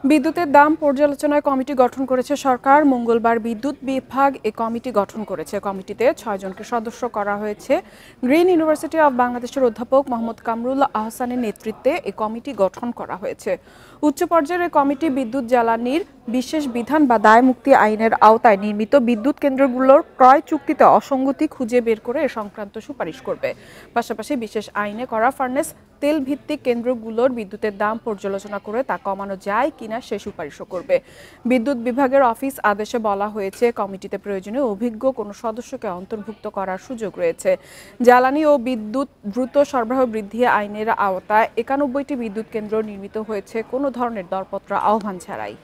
বিদ্যুতের দাম পর্যালোচনায় কমিটি গঠন করেছে সরকার। মঙ্গলবার বিদ্যুৎ বিভাগ এ কমিটি গঠন করেছে। কমিটিতে ৬ জনকে সদস্য করা হয়েছে। গ্রিন ইউনিভার্সিটি অব বাংলাদেশের অধ্যাপক মোহাম্মদ কামরুল আহসানের নেতৃত্বে এ কমিটি গঠন করা হয়েছে। উচ্চ পর্যায়ের কমিটি বিদ্যুৎ জ্বালানির বিশেষ বিধান বা দায়মুক্তি আইনের আওতায় নির্মিত বিদ্যুৎ কেন্দ্রগুলোর ক্রয় চুক্তিতে অসঙ্গতি খুঁজে বের করে এ সংক্রান্ত সুপারিশ করবে। পাশাপাশি বিশেষ আইনে করা ফার্নেস তেল ভিত্তিক কেন্দ্রগুলোর বিদ্যুতের দাম পর্যালোচনা করে তা কমানো যায় কিনা সে সুপারিশও করবে। বিদ্যুৎ বিভাগের অফিস আদেশে বলা হয়েছে, কমিটিতে প্রয়োজনীয় অভিজ্ঞ কোনো সদস্যকে অন্তর্ভুক্ত করার সুযোগ রয়েছে। জ্বালানি ও বিদ্যুৎ দ্রুত সরবরাহ বৃদ্ধি আইনের আওতায় ৯১টি বিদ্যুৎ কেন্দ্র নির্মিত হয়েছে কোনো ধরনের দরপত্র আহ্বান ছাড়াই।